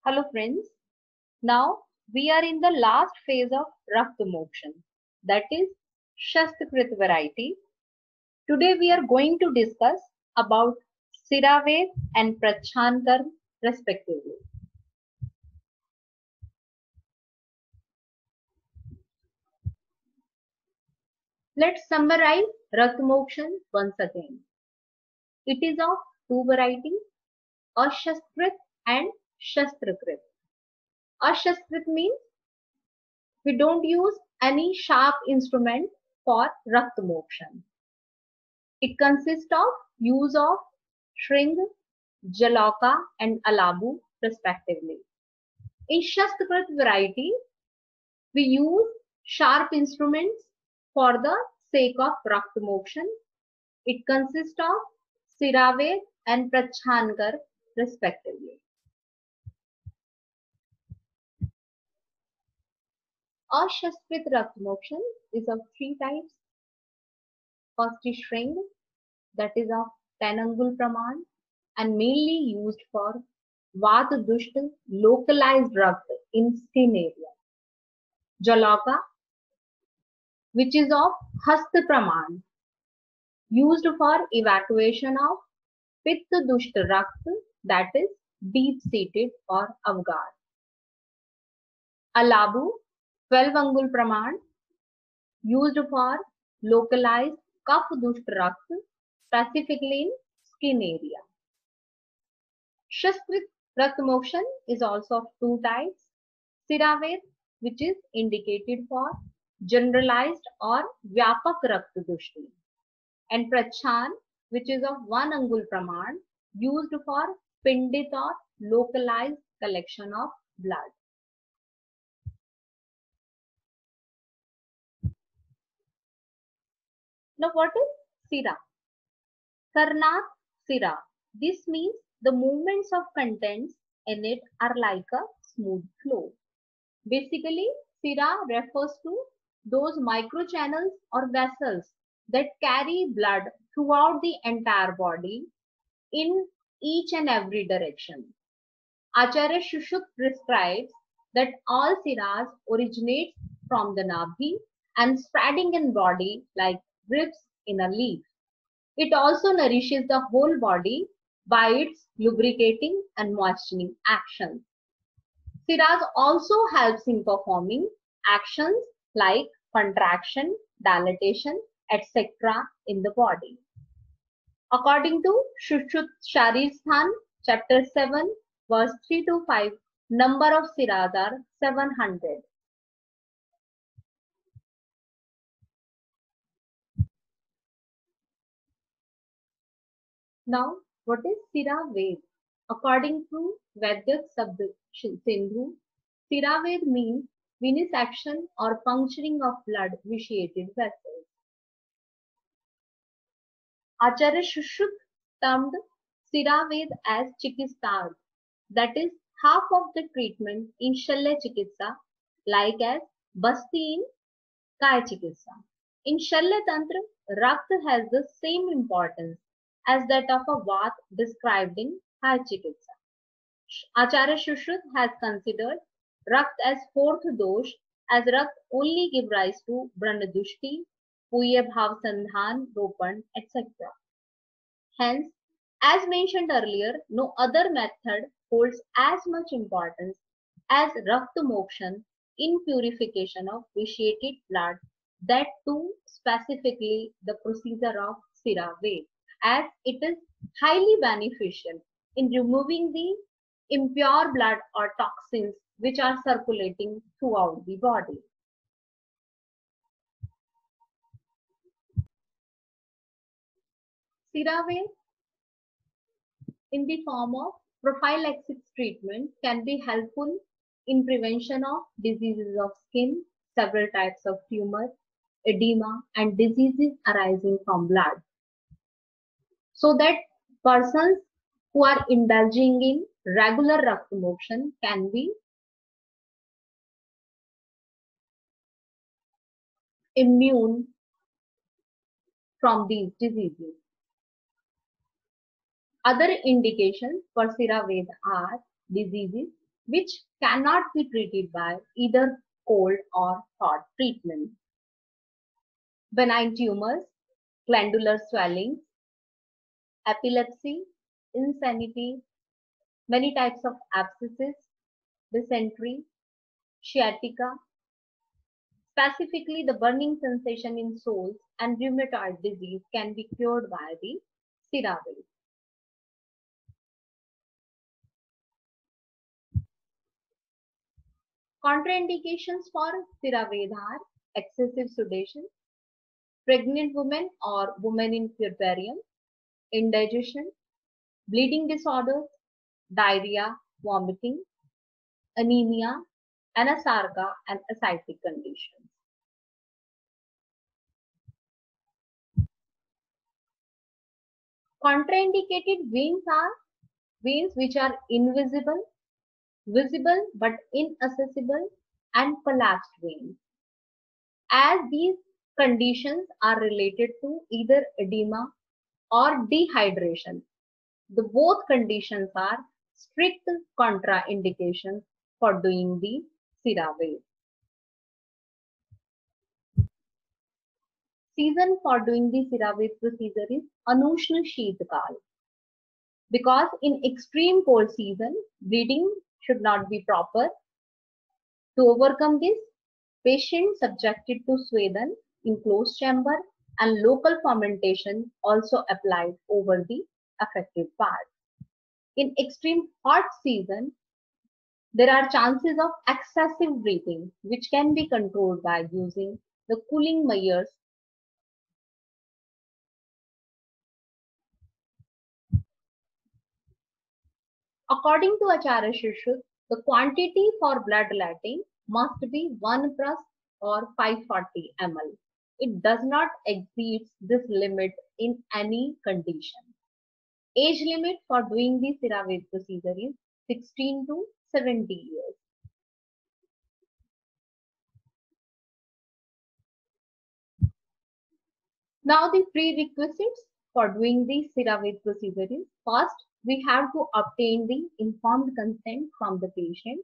Hello friends, now we are in the last phase of Rakta Mokshan, that is Shastakrit variety. Today we are going to discuss about Siraved and Prachhankar respectively. Let's summarize Rakta Mokshan once again. It is of two varieties, Ashastrit and Shastrakrit. Ashastrit means we don't use any sharp instrument for Rakta Mokshan. It consists of use of Shring, Jaloka and Alabu respectively. In Shastakrit variety, we use sharp instruments for the sake of Rakta Mokshan. It consists of Siraved and Prachhankar respectively. Ashastrit Rakta Mokshan is of three types. First is Shring, that is of 10 angul praman and mainly used for Vata Dushta localized Rakta in skin area. Jaloka, which is of Hasta praman, used for evacuation of Pitta Dushta Rakta, that is deep seated or avgar. Alabu, 12 angul praman, used for localized Kapha Dushta Rakta, specifically in skin area. Shastrit Rakta Mokshan is also of two types. Siraved, which is indicated for generalized or Vyapak Rakta Dushti, and Prachan, which is of 1 angul praman, used for pindit or localized collection of blood. Now what is Sira? Karnat Sira. This means the movements of contents in it are like a smooth flow. Basically, Sira refers to those microchannels or vessels that carry blood throughout the entire body in each and every direction. Acharya Shushruta prescribes that all siras originate from the nabhi and spreading in body like ribs in a leaf. It also nourishes the whole body by its lubricating and moistening actions. Siras also helps in performing actions like contraction, dilatation, etc. in the body. According to Shushruta Sharirsthan, chapter 7, verse 3 to 5, number of siras are 700. Now, what is Sira Ved? According to Vedyak Sindhu, Sira Ved means venesection or puncturing of blood vitiated vessels. Acharya Shushruta termed Sira Ved as Chikitsarg, that is half of the treatment in Shalya Chikitsa, like as Basti in Kaya Chikitsa. In Shalya Tantra, Rakta has the same importance as that of a Vat described in Kaya Chikitsa. Acharya Shushruta has considered Rakt as fourth dosh, as Rakt only give rise to Brahmadushti, Puya Bhav Sandhan, Ropan, etc. Hence, as mentioned earlier, no other method holds as much importance as Rakta Mokshan in purification of vitiated blood, that too specifically the procedure of Sira Ved, as it is highly beneficial in removing the impure blood or toxins which are circulating throughout the body. Sira Ved in the form of prophylaxis treatment can be helpful in prevention of diseases of skin, several types of tumor, edema, and diseases arising from blood. So that persons who are indulging in regular Rakta Mokshan can be immune from these diseases. Other indications for Sira Ved are diseases which cannot be treated by either cold or hot treatment. Benign tumors, glandular swelling, epilepsy, insanity, many types of abscesses, dysentery, sciatica, specifically the burning sensation in soles and rheumatoid disease can be cured by the CeraVe. Contraindications for CeraVe are excessive sedation, pregnant women or women in puerperium, indigestion, bleeding disorders, diarrhea, vomiting, anemia, anasarca, and ascitic conditions. Contraindicated veins are veins which are invisible, visible but inaccessible, and collapsed veins. As these conditions are related to either edema or dehydration, the both conditions are strict contraindications for doing the CeraVe. Season for doing the CeraVe procedure is Anushna Sheetkal, because in extreme cold season, breathing should not be proper. To overcome this, patients subjected to Swedan in closed chamber and local fermentation also applied over the affected part. In extreme hot season, there are chances of excessive breathing, which can be controlled by using the cooling measures. According to Acharya Shishut, the quantity for bloodletting must be 1 press or 540 ml. It does not exceed this limit in any condition. Age limit for doing the CeraVe procedure is 16 to 70 years. Now the prerequisites for doing the CeraVe procedure is, first we have to obtain the informed consent from the patient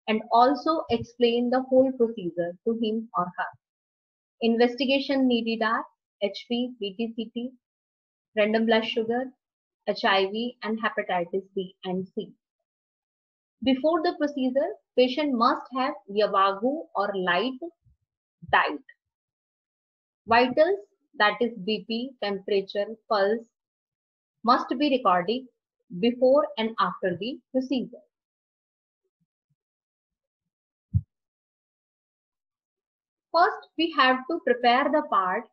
and also explain the whole procedure to him or her. Investigation needed are HP, BTCT, random blood sugar, HIV and hepatitis B and C. Before the procedure, patient must have Yavagu or light diet. Vitals, that is BP, temperature, pulse, must be recorded before and after the procedure. First, we have to prepare the part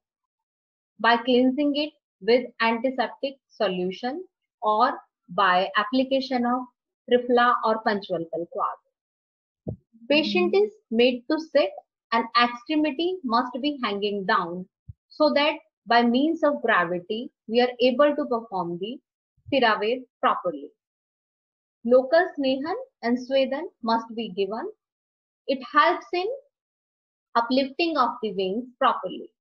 by cleansing it with antiseptic solution or by application of Trifla or Panchvalkal cloth. Patient is made to sit and extremity must be hanging down so that by means of gravity we are able to perform the CeraVe properly. Local Snehan and Swedan must be given. It helps in uplifting of the veins properly.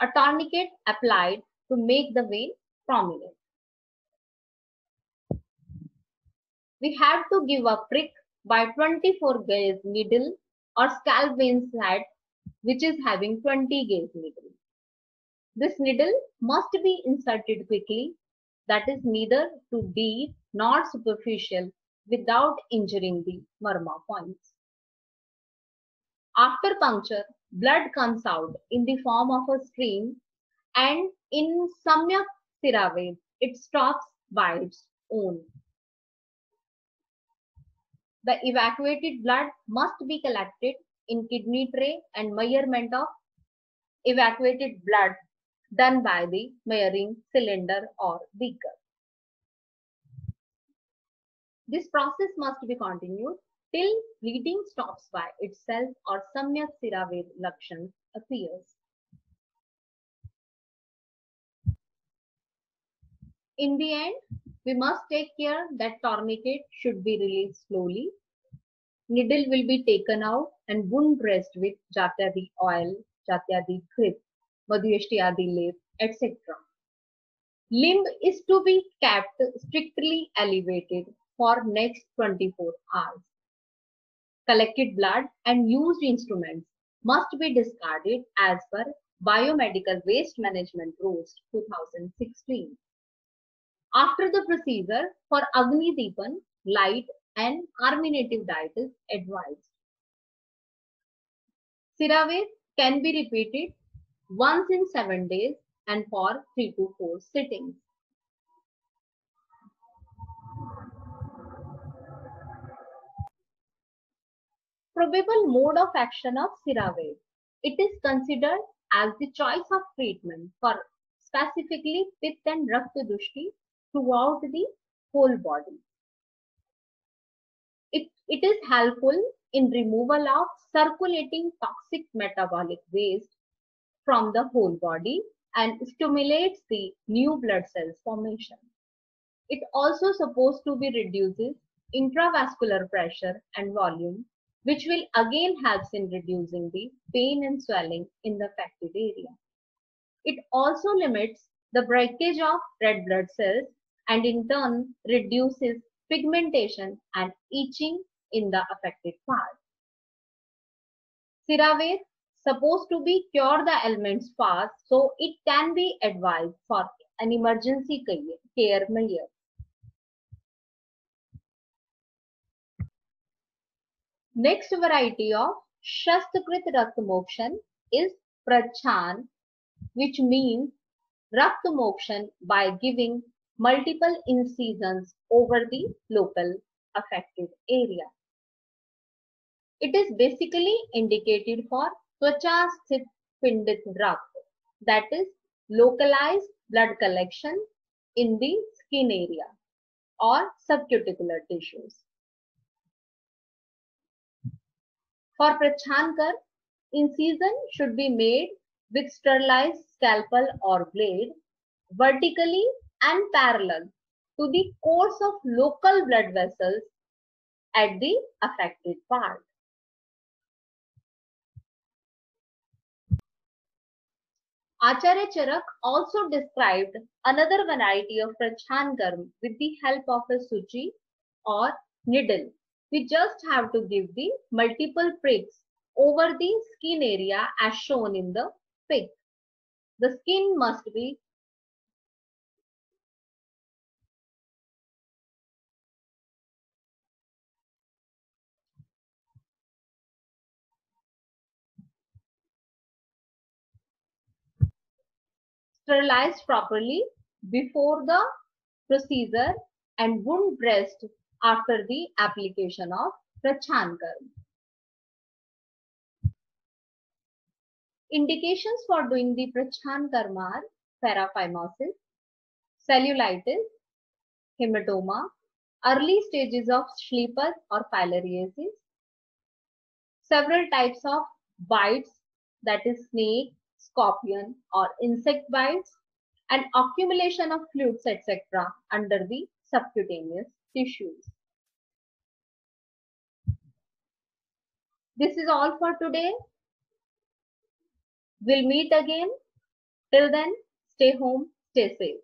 A tourniquet applied to make the vein prominent. We have to give a prick by 24 gauge needle or scalp vein set which is having 20 gauge needle. This needle must be inserted quickly, that is neither too deep nor superficial without injuring the marma points. After puncture, blood comes out in the form of a stream and in Samyak CeraVe, it stops by its own. The evacuated blood must be collected in kidney tray and measurement of evacuated blood done by the measuring cylinder or beaker. This process must be continued till bleeding stops by itself or Samyak CeraVe Lakshans appears. In the end, we must take care that tourniquet should be released slowly. Needle will be taken out and wound dressed with Jatyadi oil, Jatyadi grip, Madhyashtiyadi lip, etc. Limb is to be kept strictly elevated for next 24 hours. Collected blood and used instruments must be discarded as per Biomedical Waste Management Rules 2016. After the procedure, for Agni Deepan, light and carminative diet is advised. Siraved can be repeated once in 7 days and for 3 to 4 sittings. Probable mode of action of Siraved. It is considered as the choice of treatment for specifically Pitta and Rakta Dushti throughout the whole body. It is helpful in removal of circulating toxic metabolic waste from the whole body and stimulates the new blood cells formation. It also supposed to be reduces intravascular pressure and volume, which will again helps in reducing the pain and swelling in the affected area. It also limits the breakage of red blood cells and in turn reduces pigmentation and itching in the affected part. Siraved supposed to be cure the ailments fast, so it can be advised for an emergency care measure. Next variety of Shastakrit Raktamokshan is Prachan, which means Raktamokshan by giving multiple incisions over the local affected area. It is basically indicated for Twacha Sthit Pindit Rakt, that is localized blood collection in the skin area or subcuticular tissues. For Prachankar, incision should be made with sterilized scalpel or blade vertically and parallel to the course of local blood vessels at the affected part. Acharya Charak also described another variety of Prachankar with the help of a suchi or needle. We just have to give the multiple pricks over the skin area as shown in the pic. The skin must be sterilized properly before the procedure and wound dressed after the application of Prachankar. Indications for doing the Prachankar are paraphimosis, cellulitis, hematoma, early stages of Schleppers or filariasis, several types of bites, that is snake, scorpion or insect bites, and accumulation of fluids etc. under the subcutaneous tissues. This is all for today. We'll meet again. Till then, stay home, stay safe.